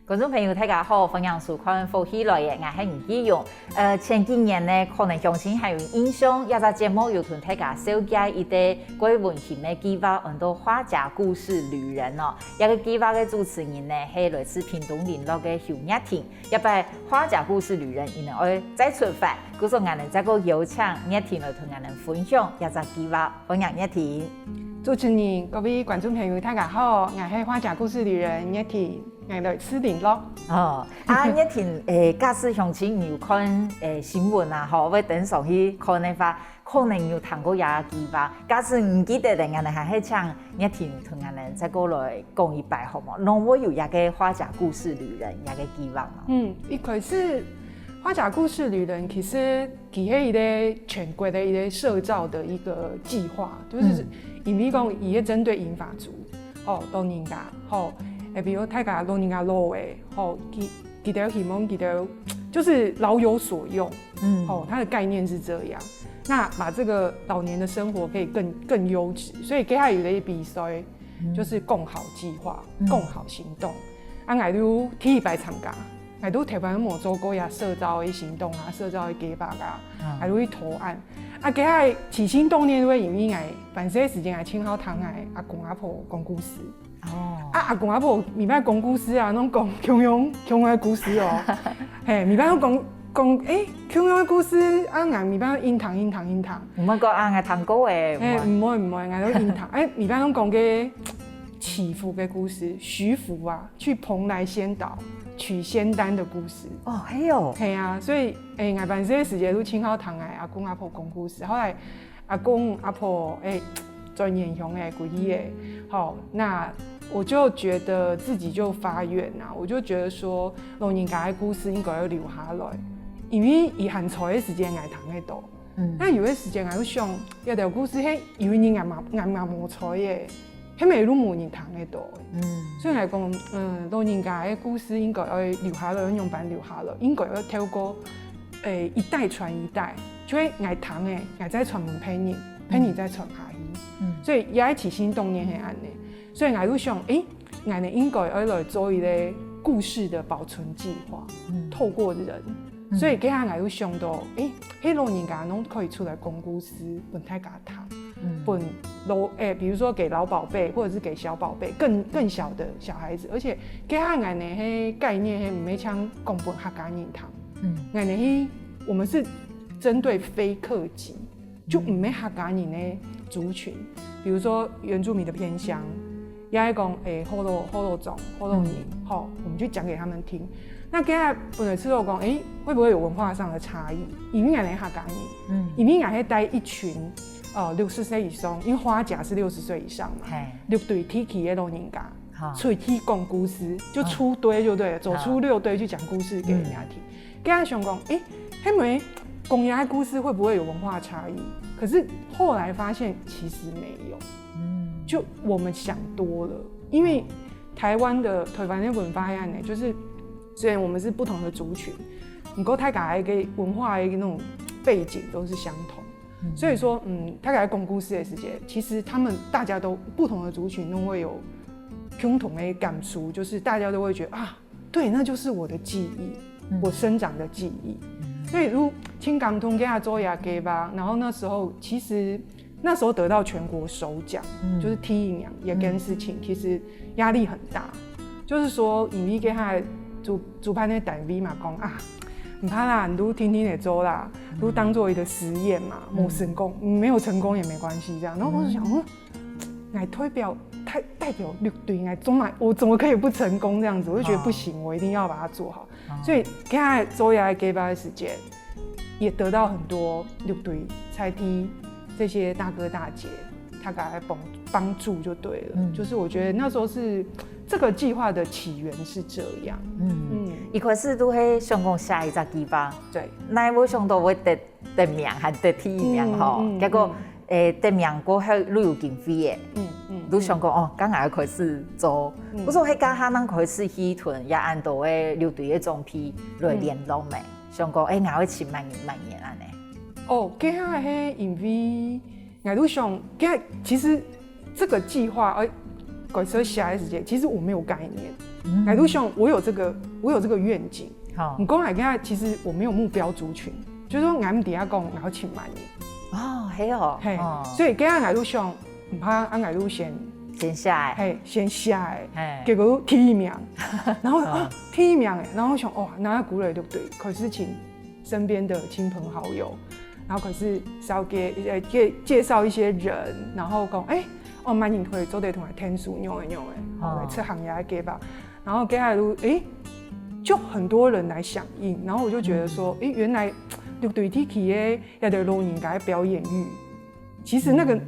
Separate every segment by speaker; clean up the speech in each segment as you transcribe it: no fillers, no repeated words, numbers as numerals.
Speaker 1: 观众朋友大家好，欢迎收看《福喜来嘅》，我是吴启勇。前几年呢，可能相信还有印象，有个节目有同大家紹介一個關於文獻嘅計劃，叫做花甲故事旅人哦。一個計劃嘅主持人呢，係來自屏東聯絡嘅邱熱婷，一擺花甲故事旅人，然後我再出發，故說我哋再個邀請熱婷來同我哋分享一個計劃，歡迎熱婷。
Speaker 2: 主持人、各位觀眾朋友，大家好，我是花甲故事旅人熱婷。我來自聯絡
Speaker 1: 哦，熱婷假使鄉親有看新聞啊，吼，或登上去看的話，可能有談過也計劃。假使唔記得的，我哋還係請熱婷同我哋再過來講一擺，好冇？那我有一個花甲故事旅人一個計劃嘛？
Speaker 2: 一開始花甲故事旅人其實佢係一個全國的一個社造的一個計劃，就是因為講伊係針對銀髮族，老人家，比如大家老人家老誒，佢哋希望佢哋就是老有所用，它的概念是這樣。那把這個老年的生活可以更優質，所以給他有一個比賽，就是共好計劃、共好行動。我都提議來參加，我都台灣冇做過呀社造的行動啊、社造的計劃啊，我都去投案。給他起心動念，會因為我辦這個時間，我請好堂我阿公阿婆講故事。阿公阿婆咪捌講故事啊，攏講窮鄉的故事哦。嘿，咪捌講窮鄉的故事，俺咪捌飲糖。
Speaker 1: 唔係講俺係糖果誒。
Speaker 2: 唔會，俺都飲糖。咪捌攏講個祈福的故事，徐福啊，去蓬萊仙島取仙丹的故事。
Speaker 1: 哦，係哦。係
Speaker 2: 啊，所以我辦這個時間都請好堂阿公阿婆講故事。後來阿公阿婆專研鄉的故事的，好那。我就覺得自己就發願啊，我就覺得說老人家的故事應該要留下來，因為伊很長的時間愛談得到。那有的時間我就想，有條故事係因為人愛冇錯嘅，係咪都冇人談得到？所以嚟講，老人家的故事應該要留下來，用版留下來，應該要透過一代傳一代，就係愛談嘅，愛再傳門俾人再傳下去。所以也起心動念係安尼。所以我就想，我哋應該要來做一個故事的保存計劃，透過人。所以給下我就想到，迄老人家攏可以出來講故事，本大家聽，比如說給老寶貝，或者是給小寶貝，更小的小孩子，而且給下我哋迄概念係唔係像講本客家人聽，我哋我們是針對非客籍，就唔係客家人的族群，比如說原住民的偏鄉。也係講好多種人，我們就講給他們聽。那今日本來知道講，會不會有文化上的差異？因為我哋客家人，因為我係帶一群60歲以上，因為花甲是60歲以上嘛，6隊提起的老人家，出去講故事，就出隊就對了，走出6隊去講故事給人家聽。今日想講，係咪講人家故事會不會有文化差異？可是後來發現其實沒有。就我們想多了，因為台灣的文化呢，就是雖然我們是不同的族群，不過大家的文化的那種背景都是相同，所以說，大家講故事的時間，其實大家都不同的族群都會有共同的感觸，就是大家都會覺得啊，對，那就是我的記憶，我生長的記憶。所以如青港通給他做亞給吧，然後那時候其實。那時候得到全國首獎，就是提名一件事情，其實壓力很大。就是說，因為給他主辦的單位嘛，講啊，唔怕啦，你都天天來做啦，都當做一個實驗嘛，冇成功，沒有成功也沒關係，這樣。然後我就想，代表6隊，我怎麼可以不成功這樣子？我就覺得不行，我一定要把它做好。所以給他做下給吧的時間，也得到很多6隊才提。這些大哥大姐，他給他幫助就對了。就是我覺得那時候是這個計劃的起源是這樣。
Speaker 1: 一開始都係想講下一個計劃，
Speaker 2: 對，
Speaker 1: 那我想到會得名還得提名吼，結果得名過後都有經費嘅，都想講剛才開始做，我說喺家下能開始去屯也按到嘅6隊嘅總批來聯絡咪，想講我會請萬年安尼。
Speaker 2: 接下來係因為我都想，其實這個計劃改設下來時間，其實我沒有概念。来都希望我有这个愿景。
Speaker 1: 好，
Speaker 2: 你讲来跟他，其实我没有目标族群，就是说俺们底下讲，然后请满你。
Speaker 1: 哦，嘿哦，
Speaker 2: 嘿，所以跟俺都希望，唔怕俺俺都先
Speaker 1: 下来，
Speaker 2: 嘿，先下来，结果第一名，然后第一名哎，然后想哇，那鼓励对不对？可是请身边的亲朋好友，然后可是稍给介绍一些人，然后讲哦，满人可以做得同来天数用的，来吃行业给吧，然后给他都就很多人来响应，然后我就觉得说，原来对体企的要对老人家的表演欲，其实那个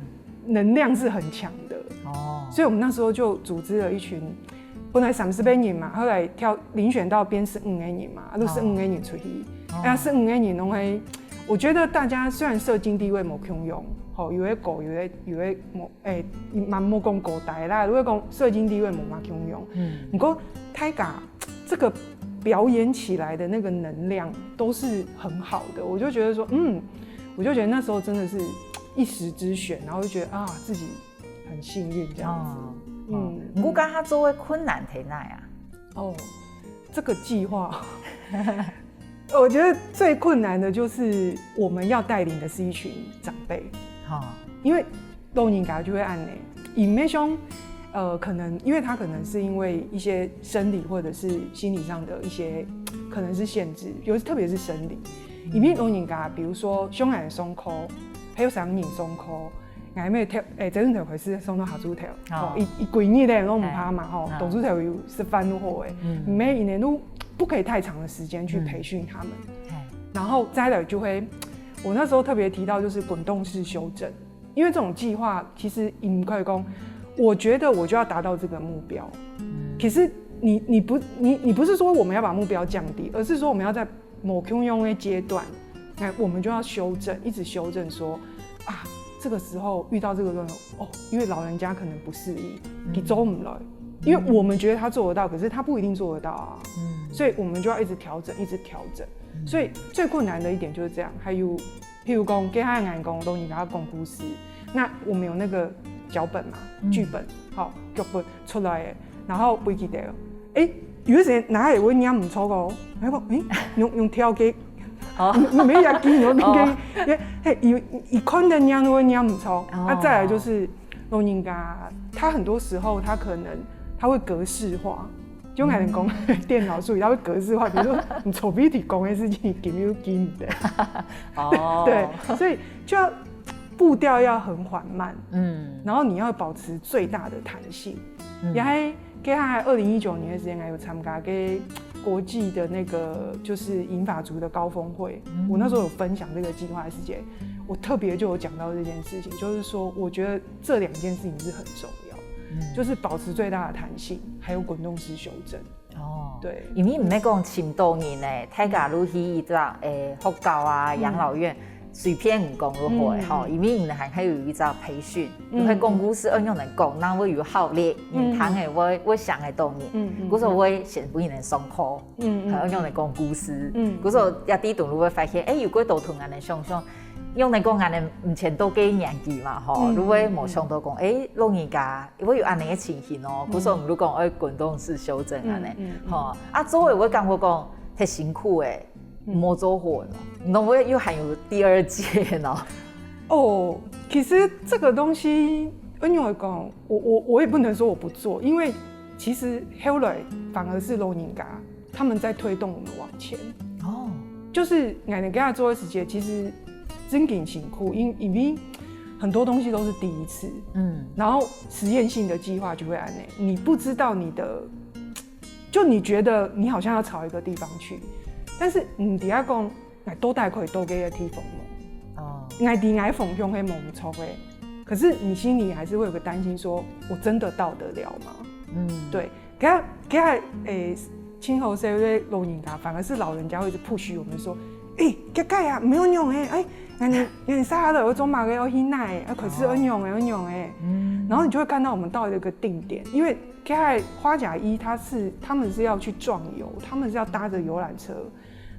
Speaker 2: 能量是很强的。哦，所以我们那时候就组织了一群，本来30个人嘛，后来遴选到编15个人嘛，都15个人出去，15个人拢会，我觉得大家虽然社经地位无相用，吼，有的高，有的蛮莫讲高大啦，如果讲社经地位无嘛相用，不过大家这个表演起来的那个能量都是很好的，我就觉得说，我就觉得那时候真的是一时之选，然后就觉得自己很幸运这样子。
Speaker 1: 我刚他做的困难在哪呀？
Speaker 2: 这个计划，我觉得最困难的就是我们要带领的是一群长辈，因为老人家就会按呢，以没兄。可能因为他可能是因为一些生理或者是心理上的一些可能是限制，特别是生理。里面老人家，比如说胸癌松口，还有上瘾松口，癌咩跳这阵头开始松到下猪头，一规日咧都唔怕嘛，大猪头有是翻路好诶，每一年都不可以太长的时间去培训他们。然后再来就会，我那时候特别提到就是滚动式修正，因为这种计划其实唔可以讲。我觉得我就要达到这个目标，可是你不是说我们要把目标降低，而是说我们要在某用的阶段，我们就要修正，一直修正说这个时候遇到这个因为老人家可能不适应，你做不来，因为我们觉得他做得到，可是他不一定做得到啊，所以我们就要一直调整，一直调整，所以最困难的一点就是这样。还有譬如讲，给他眼光都你给他讲故事，那我们有那个。脚本嘛，剧本，好，剧本出来的，然后背起来，有的时哪会念唔错个，然后用跳机，没也记我那个，一看的念都会念唔错，再来就是老人家，他很多时候他会格式化，就我们讲电脑术语，他会格式化，比如说你手笔提讲的事情，记不记得？对，所以就要。步调要很缓慢，然后你要保持最大的弹性。也还给他2019年的时间还有参加给国际的那个就是银发族的高峰会，我那时候有分享这个计划的时间，我特别就有讲到这件事情，就是说我觉得这2件事情是很重要，就是保持最大的弹性，还有滚动式修正。对，
Speaker 1: 因为唔係講前多年咧，大家如去一個福教啊、養老院。随便唔讲都好诶，吼，因为还有一个培训，你会讲故事，用人讲，那会有效率，人谈诶，我想诶东西，嗰时候我先不人上课，还用人讲故事，嗰时候一啲同你会发现，如果都同人哋想想，用人讲人哋唔前多幾年紀嘛，吼，如果冇想到講，老人家會有安尼嘅情形哦，嗰時候唔如講滾動式修正安尼，吼，做誒我感覺講太辛苦诶。冇做好呢，那我又还有第2届呢。
Speaker 2: 其实这个东西，因为讲，我也不能说我不做，因为其实后来反而是老人家他们在推动我们往前。就是俺们给他做的时间，其实真挺辛苦，因为很多东西都是第一次，然后实验性的计划就会安内，你不知道就你觉得你好像要朝一个地方去。但是底下讲，都大可以都给个提风嘛，爱风向黑梦超会，可是你心里还是会有个担心，说我真的到得了吗？对，给他亲后社会老人家，反而是老人家会一直 push 我们说，改啊，没有用你啥的，我总买个要去奶，可是很用然后你就会看到我们到了一个定点，因为花甲一他们是要去壮游，他们是要搭着游览车。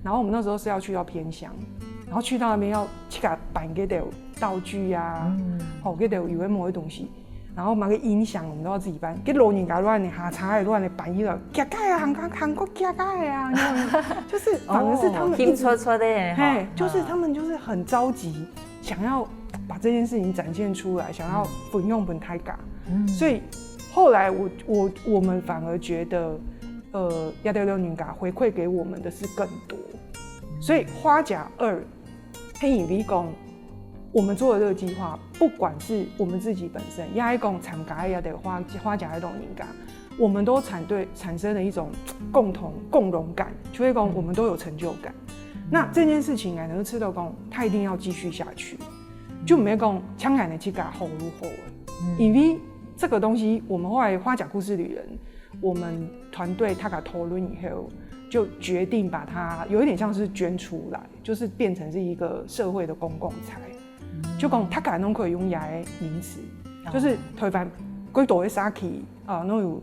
Speaker 2: 然后我们那时候是要去到偏乡，然后去到那边要去给他办给的道具啊，给的有某些东西，然后买个音响，我们都要自己搬。给老人家乱的下场的乱的搬起来，加盖啊，韩国加盖啊，就是反而是他们
Speaker 1: 听戳戳的，
Speaker 2: 嘿，就是他们就是很着急，想要把这件事情展现出来，想要本用本台嘎。所以后来我们反而觉得，亚德六女嘎回馈给我们的是更多。所以花甲2黑影 V 工。我们做的这个计划，不管是我们自己本身，也讲参加也得花甲的人家，我们都产生了一种共荣感，就会讲我们都有成就感。那这件事情能吃到讲，它一定要继续下去，就没讲枪杆的去给它后入后了。因为这个东西，我们后来花甲故事旅人，我们团队他给讨论以后，就决定把它有一点像是捐出来，就是变成是一个社会的公共财。就讲他可能可以用亚的名词，就是推翻几多的沙器啊，那有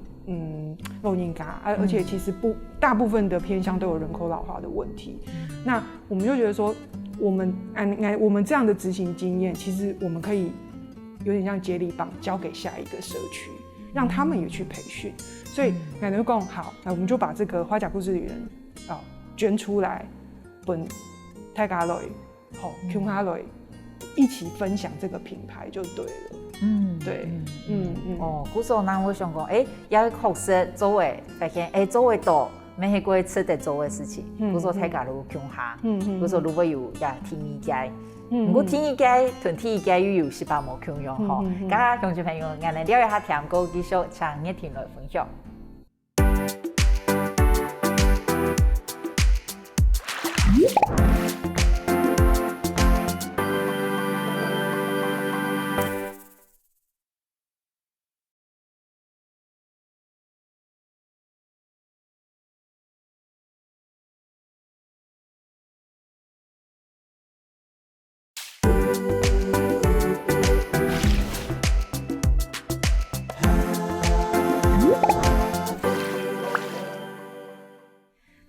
Speaker 2: 老人家而且其实大部分的偏乡都有人口老化的问题。那我们就觉得说，我们这样的执行经验，其实我们可以有点像接力棒交给下一个社区，让他们也去培训。所以奶奶讲好，那我们就把这个花甲故事旅人捐出来，本泰加类好 Q 哈类。一起分享这个品牌就对了。对，
Speaker 1: 古时候呢，我想讲，要确实周围发现，周围多没去过吃的做的事情，古时候大家都穷下，古时候如果有也天意街，不过天意街同天意街又有18冇穷用吼，大家乡亲朋友，我们了解下听歌继续唱热天来分享。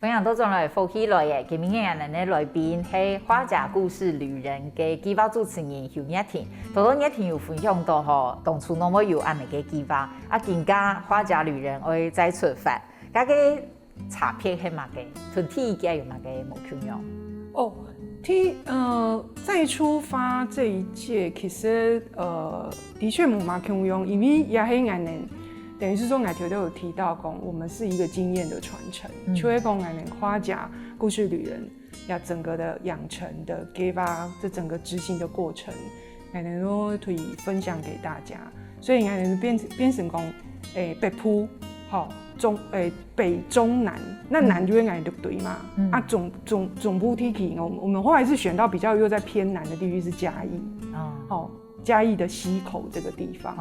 Speaker 1: 分享到中来福喜来嘅，今日人嘅来宾係花甲故事旅人嘅計劃主持人邱熱婷。到熱婷有分享到吼，當初那麼有安尼嘅計劃，更加花甲旅人會再出發，嗰個差別係乜嘅？同第一屆有乜嘅冇同樣？
Speaker 2: 再出發這一屆其實的確冇乜同樣，因為也係我哋。等於是說，我哋都有提到講，我們是一個經驗的傳承，就會講我哋花甲故事旅人呀，整個的養成的計劃，這整個執行的過程，我哋都可以分享給大家。所以我哋變成講，北埔好北中南，那南就會我哋對不對嘛？總部地區，我們後來是選到比較又在偏南的地區是嘉義，嘉義的溪口這個地方，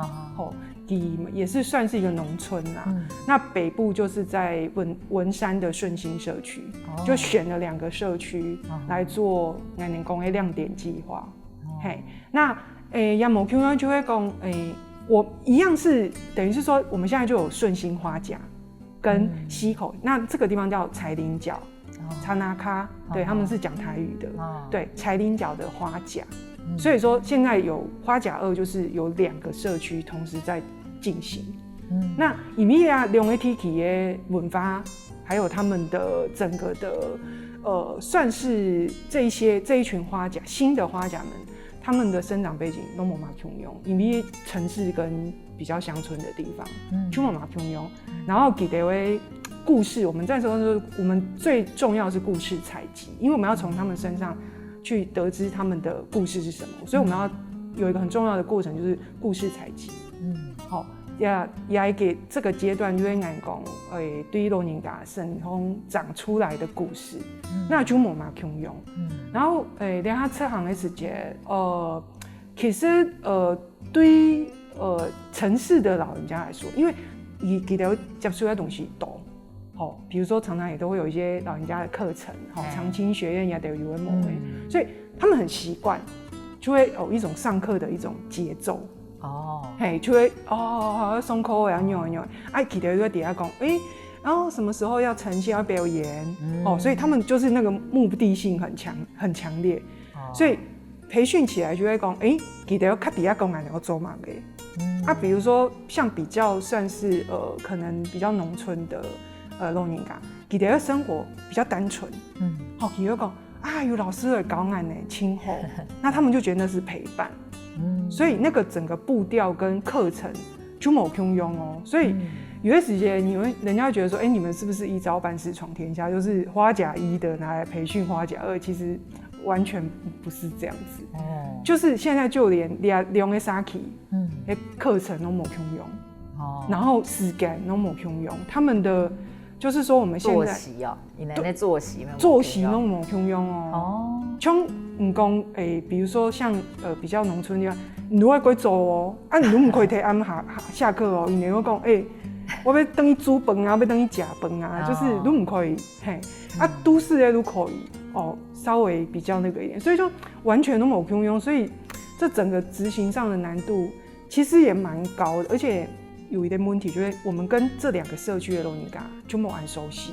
Speaker 2: 也是算是一個農村啦。那北部就是在文山的順興社區，就選了2個社區來做我們講的亮點計劃。那也冇 Q 就會講，我一樣是等於是說，我們現在就有順興花甲跟溪口，那這個地方叫柴林角，查拿卡，對，他們是講台語的，對，柴林角的花甲。所以說現在有花甲2，就是有2個社區同時在進行。那以米亞兩個地區的文化，還有他們的整個的算是這一群花甲新的花甲們，他們的生長背景都冇嘛同樣，以米城市跟比較鄉村的地方，就冇嘛同樣。然後給的故事，我們在說我們最重要是故事採集，因為我們要從他們身上去得知他們的故事是什麼，所以我們要有一個很重要的過程，就是故事採集。好，也給這個階段就是講，對於老人家身上長出來的故事，那就冇嘛共用。然後兩下車行的時間，其實對於城市的老人家來說，因為佢哋接觸的東西多。比如說常常也都會有一些老人家的課程，長青學院也都有某位，所以他們很習慣，就會有一種上課的一種節奏。就會鬆口呀，扭，記得在底下講，然後什麼時候要呈現要表演，所以他們就是那個目的性很強烈，所以培訓起來就會講，記得要看底下講，我做嘛嘅。比如说像比较算是可能比较农村的老人家，他的生活比较单纯，他就讲有老师会教我们亲厚，那他们就觉得那是陪伴，所以那个整个步调跟课程就没有用哦，所以。有些时间，人家会觉得说，你们是不是一招半式闯天下？就是花甲一的拿来培训花甲二，其实完全不是这样子。就是现在就连两个 Saki， 课程都没用，然后时间都没用，他们的就是说我们现在
Speaker 1: 作息哦，你们的作息
Speaker 2: 都没用哦。像唔讲比如说像比较农村地方，你都会做哦，你都唔可以提暗下课哦，因为我讲我要等于煮饭啊，要等于吃饭啊，就是都不可以，都市的都可以稍微比较那个一点，所以就完全都没有用，所以这整个执行上的难度其实也蛮高的，而且有一点问题就是我们跟这2个社区的老人家就没很熟悉，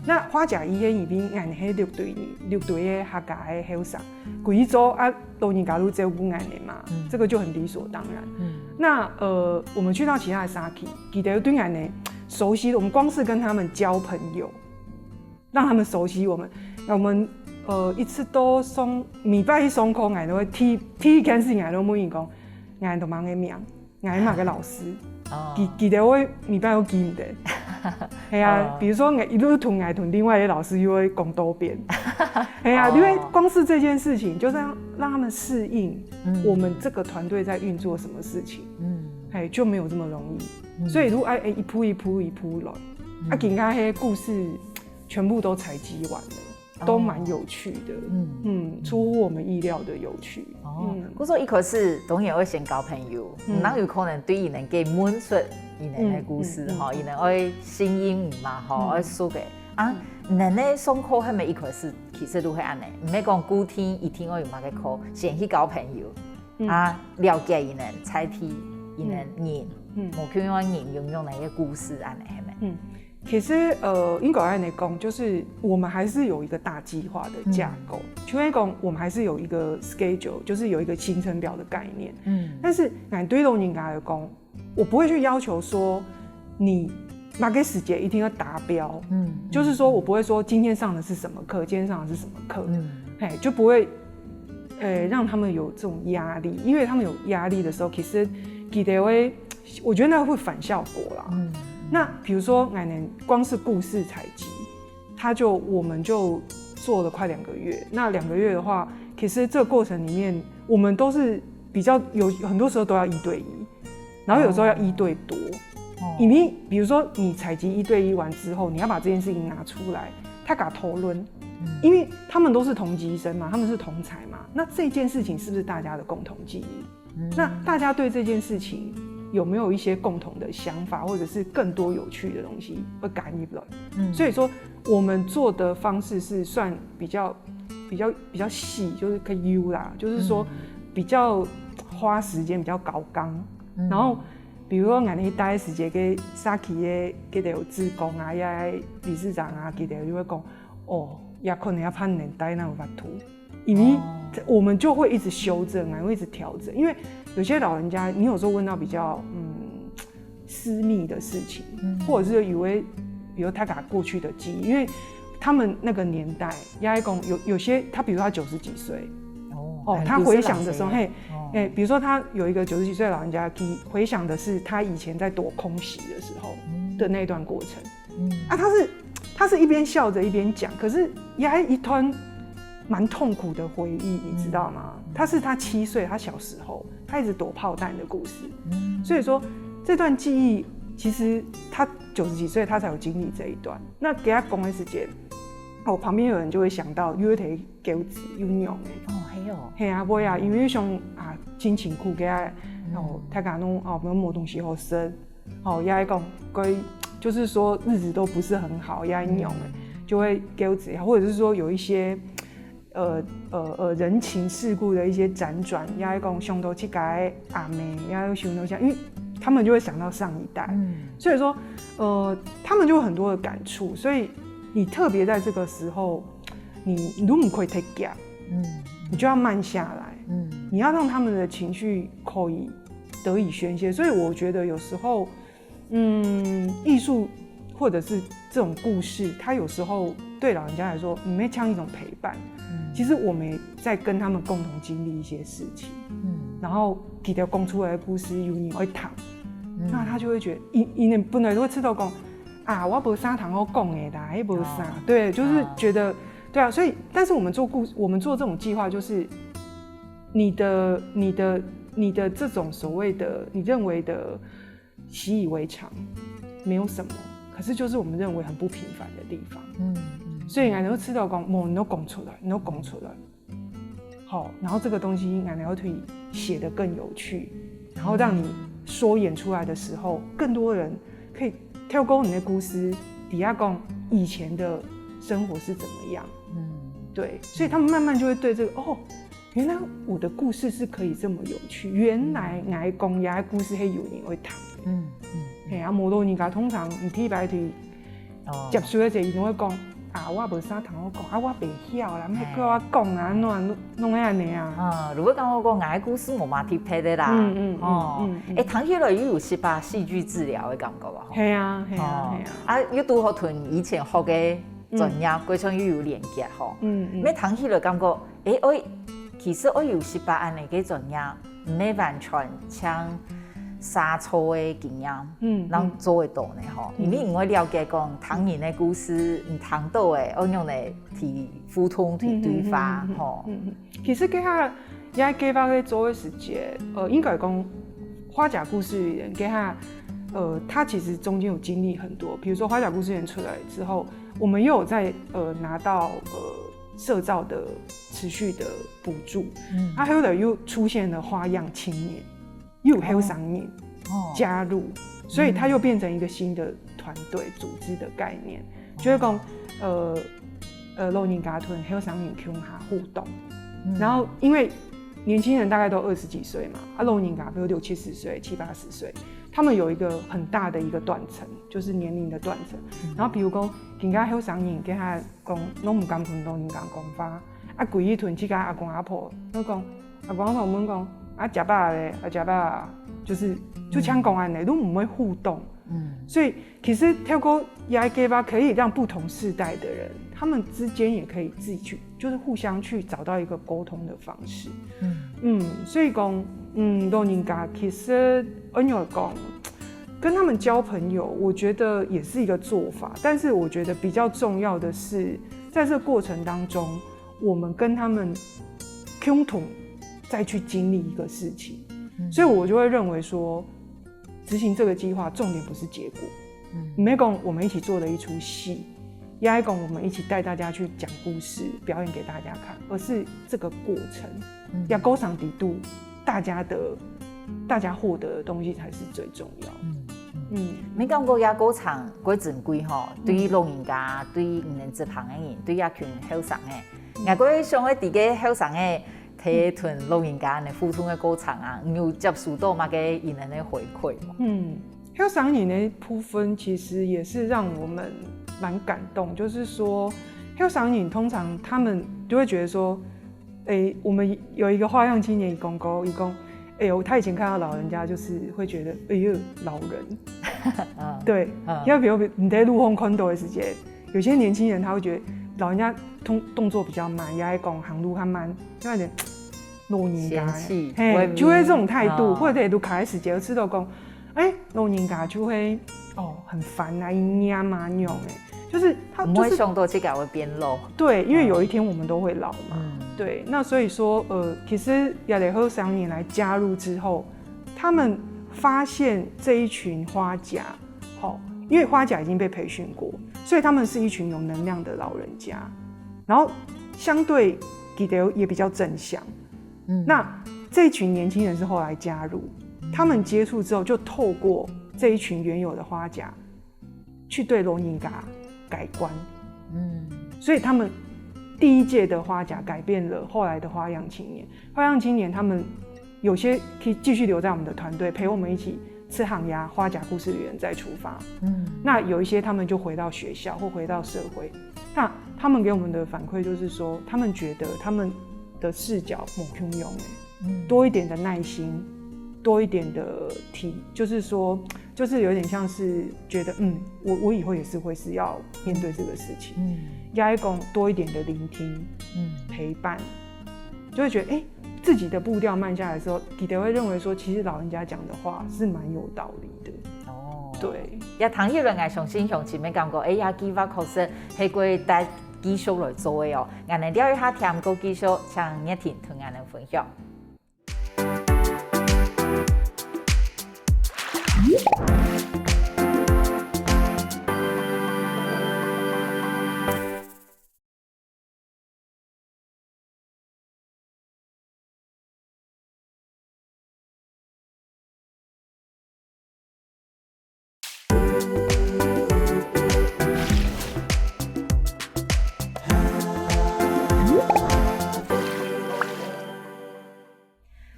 Speaker 2: 那花甲医院里边俺迄6队的客家的后生，规组老人家都照顾俺的嘛，这个就很理所当然。那我们去到其他的社区，记得对俺的熟悉，我们光是跟他们交朋友，让他们熟悉我们，我们一次都礼拜一上课，俺都会第一件事情俺都问伊讲，俺都忙个名，俺嘛个老师。记得我礼拜都记唔得，比如说一路同另外一个老师又会讲多遍，因为光是这件事情，就是让他们适应我们这个团队在运作什么事情，就没有这么容易。所以如果一步一步来，今天那些故事全部都采集完了。都蛮有趣的，出乎我们意料的有趣。
Speaker 1: 我说一开始当然会先交朋友，哪有可能对伊能给满述伊能的故事伊能爱新英语嘛爱说给能咧上课还没一开始其实都会安尼，唔係講古天一天我用乜嘅課，先去交朋友了解伊能猜題伊能人，冇叫用人用那些故事安尼係咪？
Speaker 2: 其实应该按来讲，就是我们还是有一个大计划的架构。就来讲，我们还是有一个 schedule， 就是有一个行程表的概念。但是俺对老人家来讲，我不会去要求说你哪个时间一定要达标。就是说我不会说今天上的是什么课，今天上的是什么课，就不会让他们有这种压力，因为他们有压力的时候，其实记得会，我觉得那会反效果啦。那比如说，光是故事采集，我们就做了快2个月。那2个月的话，其实这个过程里面，我们都是比较有很多时候都要1对1，然后有时候要1对多。比如说你采集1对1完之后，你要把这件事情拿出来，他给他讨论，因为他们都是同级生嘛，他们是同才嘛，那这件事情是不是大家的共同记忆？那大家对这件事情有没有一些共同的想法，或者是更多有趣的东西会感应了？所以说我们做的方式是算比较细，就是可以 U 啦，就是说比较花时间，比较高纲。然后比如说俺那待时间给 Saki 的给的有志工啊，也理事长啊，给的就会讲也可能要判年待那有法图，因为我们就会一直修正啊，会一直调整，因为有些老人家，你有时候问到比较私密的事情，或者是以为，比如他过去的记忆，因为他们那个年代，亚公有些他，比如他90几岁，他回想的时候，比如说他有一个90几岁的老人家，回想的是他以前在躲空袭的时候的那段过程，他是一边笑着一边讲，可是也一团蛮痛苦的回忆，你知道吗？他是他7岁，他小时候，他一直躲炮弹的故事。所以说这段记忆，其实他90几岁他才有经历这一段。那给他讲的时间，旁边有人就会想到约提狗子有用的。嘿啊，不啊，因为像亲情苦给他，他讲弄没有摸东西好生，也会讲就是说日子都不是很好，也会用的，就会狗子，或者是说有一些。人情世故的一些辗转，也会讲想到这个阿妹，也会想到因为他们就会想到上一代，所以说他们就有很多的感触，所以你特别在这个时候，你如果可以 take gap，你就要慢下来，你要让他们的情绪可以得以宣泄。所以我觉得有时候，艺术或者是这种故事，它有时候对老人家来说，你会像一种陪伴。其实我们也在跟他们共同经历一些事情。然后给他讲出来的故事，有你会谈，那他就会觉得，伊本来都会吃到讲啊，我无啥通好讲的啦，也无啥，对，就是觉得，对啊，所以，但是我们做这种计划，就是你的这种所谓的你认为的习以为常，没有什么，可是就是我们认为很不平凡的地方，所以俺能吃到讲，你都讲出来，你都讲出来。好，然后这个东西俺要可以写得更有趣，然后让你说演出来的时候，更多人可以跳过你的故事，底下讲以前的生活是怎么样，对，所以他们慢慢就会对这个原来我的故事是可以这么有趣，原来俺讲呀故事是有人会谈的，摩洛尼加通常你听白听，接触的时候，伊都会讲。啊，我无啥通好讲，我袂晓啦，莫叫我讲啊，弄安尼啊。
Speaker 1: 如果讲我讲我的故事无嘛贴配的啦。谈起来又有18戏剧治疗的感觉吧？
Speaker 2: 系啊。
Speaker 1: 又拄好同以前学的专业，非常又有连接吼。咩谈起来感觉，其实我有18安尼个专业，唔係完全像。沙粗的经验，人做会到呢吼，因为因为了解讲唐人的故事，唐到的，我用来提互通、提对话吼。
Speaker 2: 其实给他也给他个做的时间，应该讲花甲故事园给他，他其实中间有经历很多，比如说花甲故事园出来之后，我们又有在拿到社造的持续的补助，还有的又出现了花样青年。又有黑商人加入，所以它又变成一个新的团队组织的概念，就是讲老人家跟黑商人跟他互动，然后因为年轻人大概都20几岁嘛，老人家比如60、70岁、70、80岁，他们有一个很大的一个断层，就是年龄的断层。然后比如讲，人家黑商人跟他讲，拢唔敢分老人家讲法，规一屯去甲阿公阿婆，都讲阿公阿婆问讲。食饱嘞，食饱，就像公安嘞，都唔会互动。所以其实跳过 EIGVA 可以让不同世代的人，他们之间也可以自己去，就是互相去找到一个沟通的方式。所以讲，老人家其实有讲，跟他们交朋友，我觉得也是一个做法。但是我觉得比较重要的是，在这个过程当中，我们跟他们共同。再去经历一个事情，所以我就会认为说，执行这个计划重点不是结果，没讲我们一起做的一出戏，也讲我们一起带大家去讲故事、表演给大家看，而是这个过程，要高尚底度，大家获得的东西才是最重要。
Speaker 1: 你感觉也过长过珍贵吼，对于老人家、对于唔能执行的人、对于群后生的，我过想喺伫个后生的。睇同老人家的互动的过程啊，有接触到嘛个人的回馈嘛？
Speaker 2: 后生人的部分其实也是让我们蛮感动，就是说后生人通常他们就会觉得说，我们有一个花样青年公公，他以前看到老人家就是会觉得，老人，对，要比如你在路风宽度的时间，有些年轻人他会觉得老人家动作比较慢，也爱讲行路较慢，有点。老人家，就会这种态度，或者态度卡在时间，吃到讲，老人家就会很烦啊，黏嘛那种就是他
Speaker 1: 不会想到这个会变老。
Speaker 2: 对，因为有一天我们都会老嘛。对，那所以说其实亚雷赫商人来加入之后，他们发现这一群花甲，因为花甲已经被培训过，所以他们是一群有能量的老人家，然后相对给的也比较正向。那这一群年轻人是后来加入，他们接触之后就透过这一群原有的花甲去对老人家改观，所以他们第一届的花甲改变了后来的花样青年。花样青年他们有些可以继续留在我们的团队，陪我们一起吃行牙花甲故事园再出发。那有一些他们就回到学校或回到社会，那他们给我们的反馈就是说，他们觉得他们的视角多一点的耐心，多一点的就是说，就是有点像是觉得，我以后也是会是要面对这个事情，要一种多一点的聆听，陪伴，就会觉得，自己的步调慢下来的时候，你都会认为说，其实老人家讲的话是蛮有道理的。对。
Speaker 1: 也唐一伦，我相信向前面讲过，也计划确实係過帶繼續來做嘅哦。我哋了解下聽過繼續，請葉婷同我哋分享。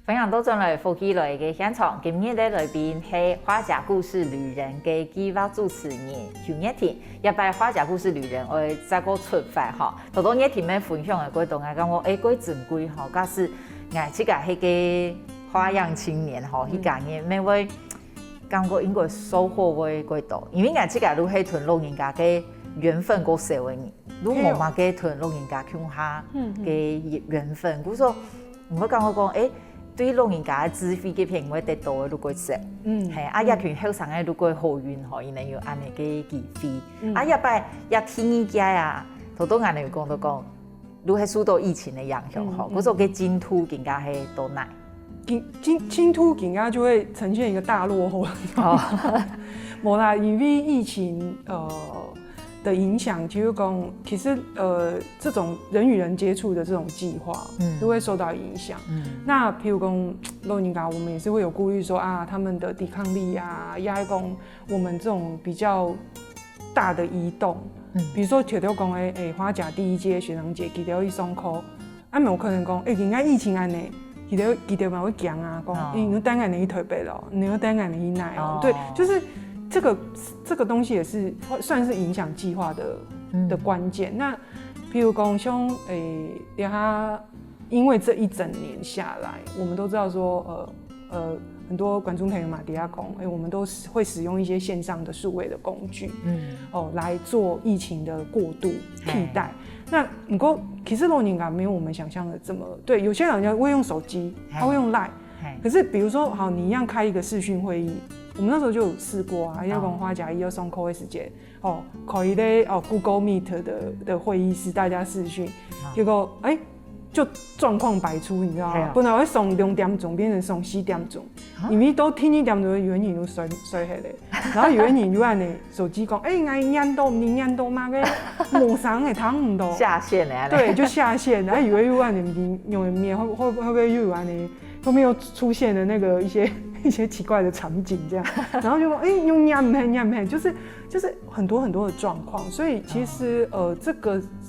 Speaker 1: 分享到進來福基來嘅現場，今日咧來賓係花甲故事旅人嘅計劃主持人邱葉婷，一擺花甲故事旅人我再個出發嚇，好多葉婷咩分享嘅嗰度我講我嗰陣歸嚇，假使我即個係個花樣青年嚇，迄個嘢咩會感覺應該收穫會幾多，因為我即個都係同老人家嘅緣分過少嘅人，都冇嘛嘅同老人家傾下嘅緣分，故說唔會感覺講對老人家嘅智慧嘅品味得到嘅如果食，係一群後生嘅如果好運可以能有安尼嘅機會，一擺一天一家啊，好多人嚟講都講，如係受到疫情嘅影響，嗰種嘅進度更加係多難，
Speaker 2: 進度更加就會呈現一個大落後。冇啦，因為疫情的影響，其實這種人與人接觸的這種計劃，都會受到影響。那譬如講老人家，我們也是會有顧慮說啊，他們的抵抗力啊，壓講我們這種比較大的移動，比如說條條講花甲第一屆學長姐，佢哋要去上課，啊冇可能講人家疫情安尼，佢哋嘛會講啊，講你等下你去台北咯，你要等下你去哪哦，對，就是。這個東西也是算是影響計劃的關鍵。那譬如講像他因為這一整年下來，我們都知道說很多觀眾朋友嘛，底下講我們都會使用一些線上的數位的工具，來做疫情的過渡替代。那不過其實老人家沒有我們想象的這麼對，有些老人家會用手機，他會用 LINE， 可是比如說好，你一樣開一個視訊會議。我們那時候就有試過啊，要講花甲要上課的時間，可以咧Google Meet 的會議室大家視訊，結果就狀況百出，你知道嗎？本來會上2點鐘變成上4點鐘，因為都聽1點鐘的原因都睡起來，然後原因就按呢手機講，我念到唔念到嘛個冇上嘅湯唔到
Speaker 1: 下線了，
Speaker 2: 對，就下線，然後以為又按呢用的面會不會又按呢後面又出現了那個一些奇怪的場景，這樣，然後就說，用念不，就是很多的狀況，所以其實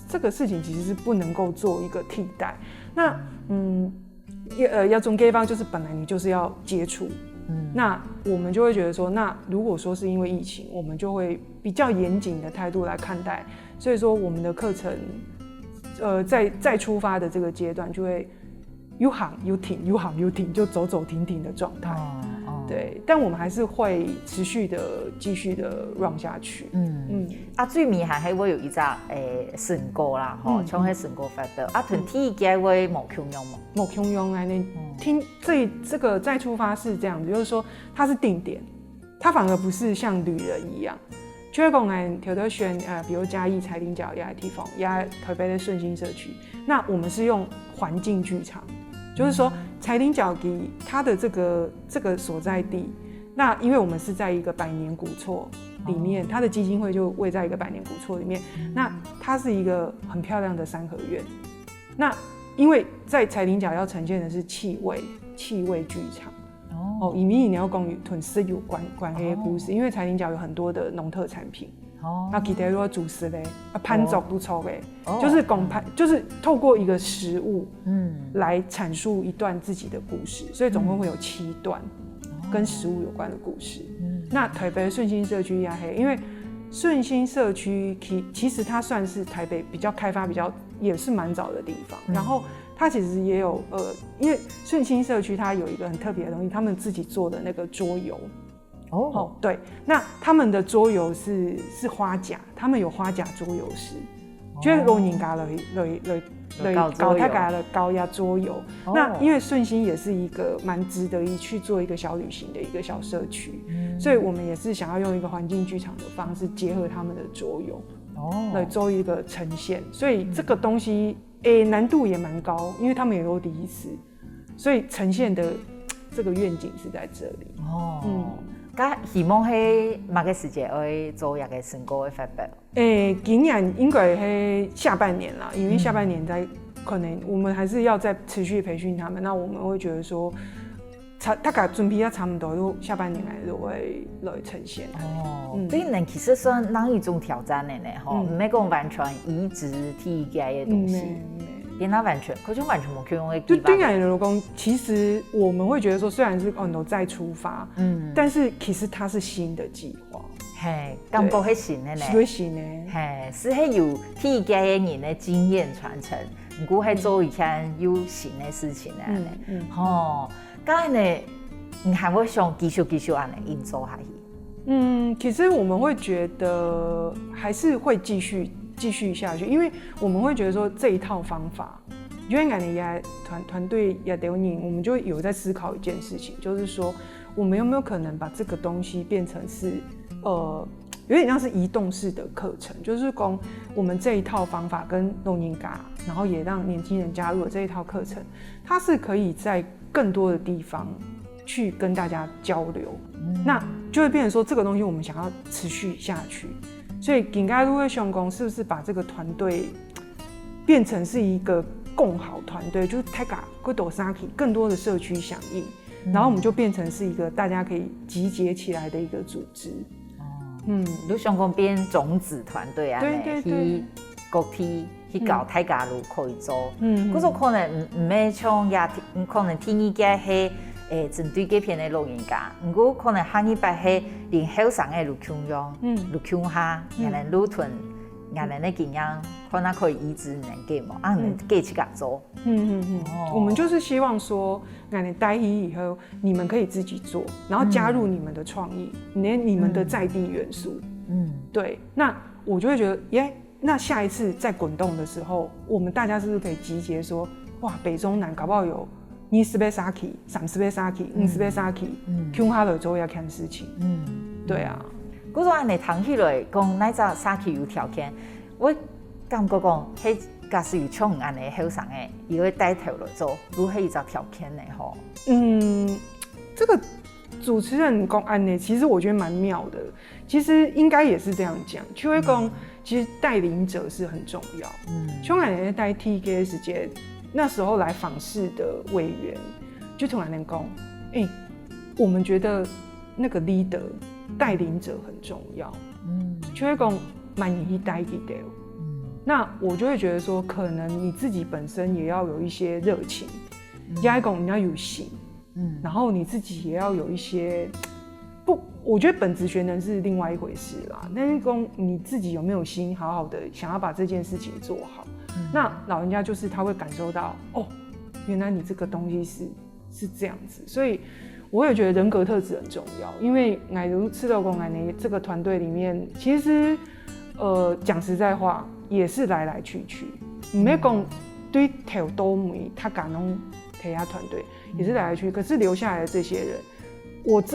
Speaker 2: 這個事情其實是不能夠做一個替代。那要種地方就是本來你就是要接觸，那我們就會覺得說，那如果說是因為疫情，我們就會比較嚴謹的態度來看待，所以說我們的課程，在出發的這個階段就會。有行有停，有行有停，就走走停停的狀態。對，但我們還是會持續的繼續的 run 下去。最尾還會有一隻成果啦，像係成果發表。同第一屆會冇共用嗎？冇共用啊！你聽這個再出發是這樣子，就是說它是定點，它反而不是像旅人一樣。就會講誒，條條選比如嘉義柴麟角也地方，也台北的順心社區。那我們是用環境劇場。就是說，柴麟角給它的這個所在地，那因為我們是在一個百年古厝裡面，它的基金會就位在一個百年古厝裡面。那它是一個很漂亮的三合院。那因為在柴麟角要呈現的是氣味劇場。因為你要講與屯食有關係的故事，因為柴麟角有很多的農特產品。其他如果主食嘞，攀族都抽嘞，就是就是透過一個食物，來闡述一段自己的故事，所以總共會有7段跟食物有關的故事。那台北順心社區也係，因為順心社區其實它算是台北比較開發也是蠻早的地方，然後它其实也有因为顺心社区它有一个很特别的东西，他们自己做的那个桌游。哦，对，那他们的桌游是花甲，他们有花甲桌游师，就是老人家来搞他家的高压桌游。那因为顺心也是一个蛮值得去做一个小旅行的一个小社区，所以我们也是想要用一个环境剧场的方式结合他们的桌游，来做一个呈现。所以这个东西难度也蛮高，因为他们也都第一次，所以呈现的这个愿景是在这里。
Speaker 1: 希望喺某个时间会做一个成果的发表。
Speaker 2: 今年应该是下半年啦，因为下半年可能我们还是要再持续培训他们。那我们会觉得说，大概准备差不多都下半年来就会来呈现。
Speaker 1: 对人其实算哪一种挑战的呢？唔係講完全移植替代的东西。变它完全，可是完全冇用的。
Speaker 2: 就对人来讲，其实我们会觉得说，虽然是再出发，但是其实它是新的计划。
Speaker 1: 嘿，咁不係新的呢？
Speaker 2: 是新的。
Speaker 1: 嘿，是係有替代的人的经验传承，唔過係做一件有新的事情咧。咁呢，你還會想繼續安尼運作下去？
Speaker 2: 其實我們會覺得還是會繼續下去，因為我們會覺得說這一套方法，因為我們也團隊也有人，我們就有在思考一件事情，就是說我們有沒有可能把這個東西變成是有點像是移動式的課程，就是說我們這一套方法跟老人家，然後也讓年輕人加入了這一套課程，它是可以在更多的地方去跟大家交流，那就會變成說這個東西我們想要持續下去。所以應該都會想說是不是把這個團隊變成是一個共好團隊，就是大家會多三起更多的社區響應，然後我們就變成是一個大家可以集結起來的一個組織。
Speaker 1: 你想講變種子團隊啊，去各地去搞大家都可以做。可是可能唔係像也可能第二屆係針對這片的老人家，不過可能下一擺係連後生的路強用，路強下，人哋路屯，人哋的經驗，可能可以移植能給嘛，能給起個做。
Speaker 2: 我們就是希望說，人哋待以後，你們可以自己做，然後加入你們的創意，連你們的在地元素。對，那我就會覺得，那下一次在滾動的時候，我們大家是不是可以集結說，哇，北中南搞不好有20杯沙起，30杯沙起，50杯沙起，窮下來做要看事情。對啊。
Speaker 1: 嗰種安尼談起來，講那隻沙起有條件，我感覺講，迄假使有像安尼後生誒，伊會帶頭來做，如何一個條件呢？吼。
Speaker 2: 這個主持人講安尼，其實我覺得蠻妙的。其實應該也是這樣講，就會講，其實帶領者是很重要。像安尼帶 TK 時節。那時候來訪視的委員就突然間講，我們覺得那個 leader 帶領者很重要，就會講蠻容易帶起的。那我就會覺得說，可能你自己本身也要有一些熱情，也要講你要有心，然後你自己也要有一些我覺得本職學能是另外一回事啦。但是講你自己有沒有心，好好的想要把這件事情做好。那老人家就是他會感受到，原來你這個東西是這樣子，所以我也覺得人格特質很重要。因為乃如赤道公安這個團隊裡面，其實講實在話，也是來來去去，唔係講對頭都沒他敢弄其他團隊，也是來來去去。可是留下來的這些人，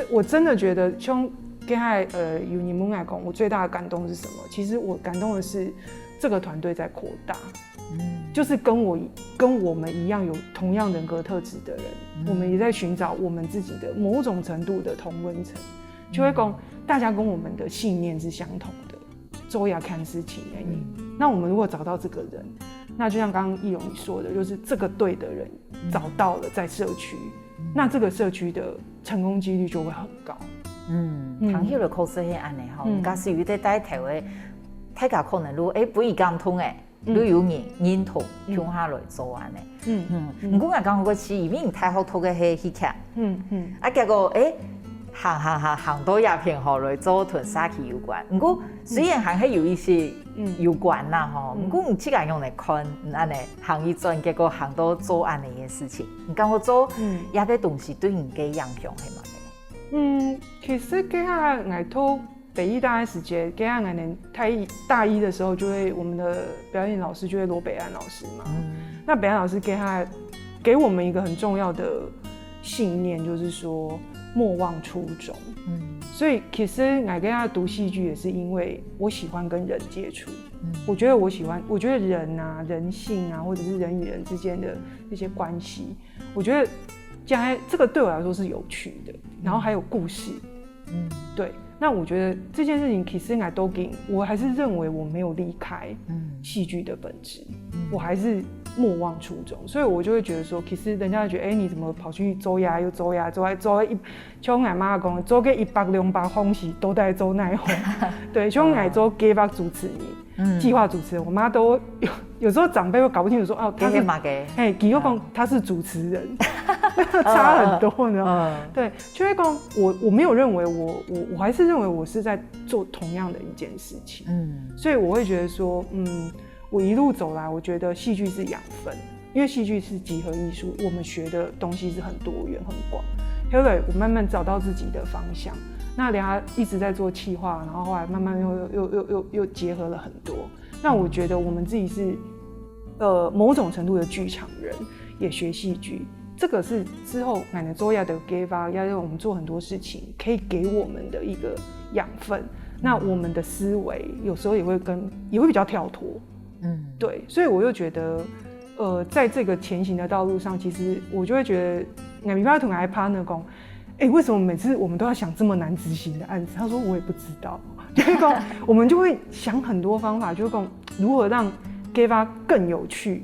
Speaker 2: 我真的覺得，像剛才有你們來講，我最大的感動是什麼？其實我感動的是這個團隊在擴大。就是跟我們一樣有同樣人格特質的人，我們也在尋找我們自己的某種程度的同溫層，就會講大家跟我們的信念是相同的，周要看事情而已。那我們如果找到這個人，那就像剛剛奕蓉你說的，就是這個對的人找到了在社區，那這個社區的成功幾率就會很高。
Speaker 1: 談起來確實係安尼吼，假使有啲帶頭嘅，大家可能如不易溝通嘅。都有人認同向下來做安尼。不過我講過次，因為太好睇嘅係戲劇，結果行多也偏好来做同沙器有关。不过虽然还是有一些有关啦吼，不过你这个用来看，安尼行一转，结果行到做安尼嘅事情，你讲我做也个东西对你嘅影响系嘛？
Speaker 2: 其实给他来偷北艺大的时间，给他来年大一的时候，就会我们的表演老师就会罗北安老师嘛。那北安老师给我们一个很重要的信念，就是说莫忘初衷。所以其实我跟他读戏剧也是因为我喜欢跟人接触。我觉得人啊、人性啊，或者是人与人之间的这些关系，我觉得将来这个对我来说是有趣的，然后还有故事。对。那我觉得这件事情其实都给我还是认为我没有离开戏剧的本质，我还是莫忘初衷，所以我就会觉得说，其实人家觉得，你怎么跑去走呀又走呀，走像俺妈讲，走个100-200风戏都在走那会，对，像俺做给巴主持人，计划主持人，我妈都有时候长辈会搞不清楚说，他是给又讲他是主持人。差很多呢，对，就会讲我没有认为我还是认为我是在做同样的一件事情，所以我会觉得说，我一路走来，我觉得戏剧是养分，因为戏剧是集合艺术，我们学的东西是很多元很广，后来我慢慢找到自己的方向，那连他一直在做企划，然后后来慢慢又结合了很多，那我觉得我们自己是某种程度的剧场人，也学戏剧。这个是之后奶奶周亚的给法，要让我们做很多事情，可以给我们的一个养分。那我们的思维有时候也会比较跳脱，对，所以我就觉得，在这个前行的道路上，其实我就会觉得，奶米巴同还partner讲，为什么每次我们都要想这么难执行的案子？他说我也不知道，就是讲我们就会想很多方法，就是讲如何让给法更有趣，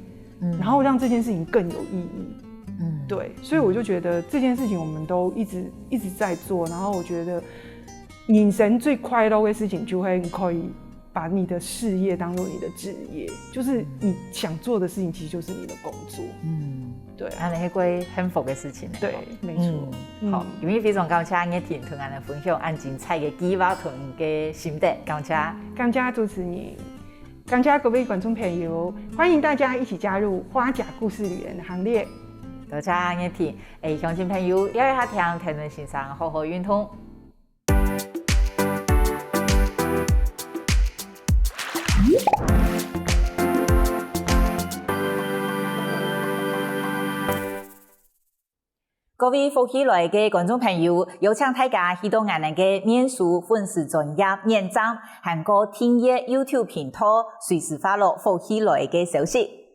Speaker 2: 然后让这件事情更有意义。对，所以我就觉得这件事情我们都一直在做，然后我觉得引神最快乐的事情就会可以把你的事业当做你的职业，就是你想做的事情其实就是你的工作。对，
Speaker 1: 那是会幸福的事情。
Speaker 2: 对，没错。
Speaker 1: 好，因为非常感谢叶婷同我们分享按精彩的计划同嘅心得，感
Speaker 2: 谢主持人。感谢各位观众朋友，欢迎大家一起加入花甲故事旅人的行列。
Speaker 1: 多谢叶婷，乡亲朋友要一下听谈论先生好好运动。各位福喜來嘅觀眾朋友，有請大家去到我哋嘅面書粉絲專頁面站，韓國聽嘢 YouTube 頻道，隨時發落福喜來嘅消息。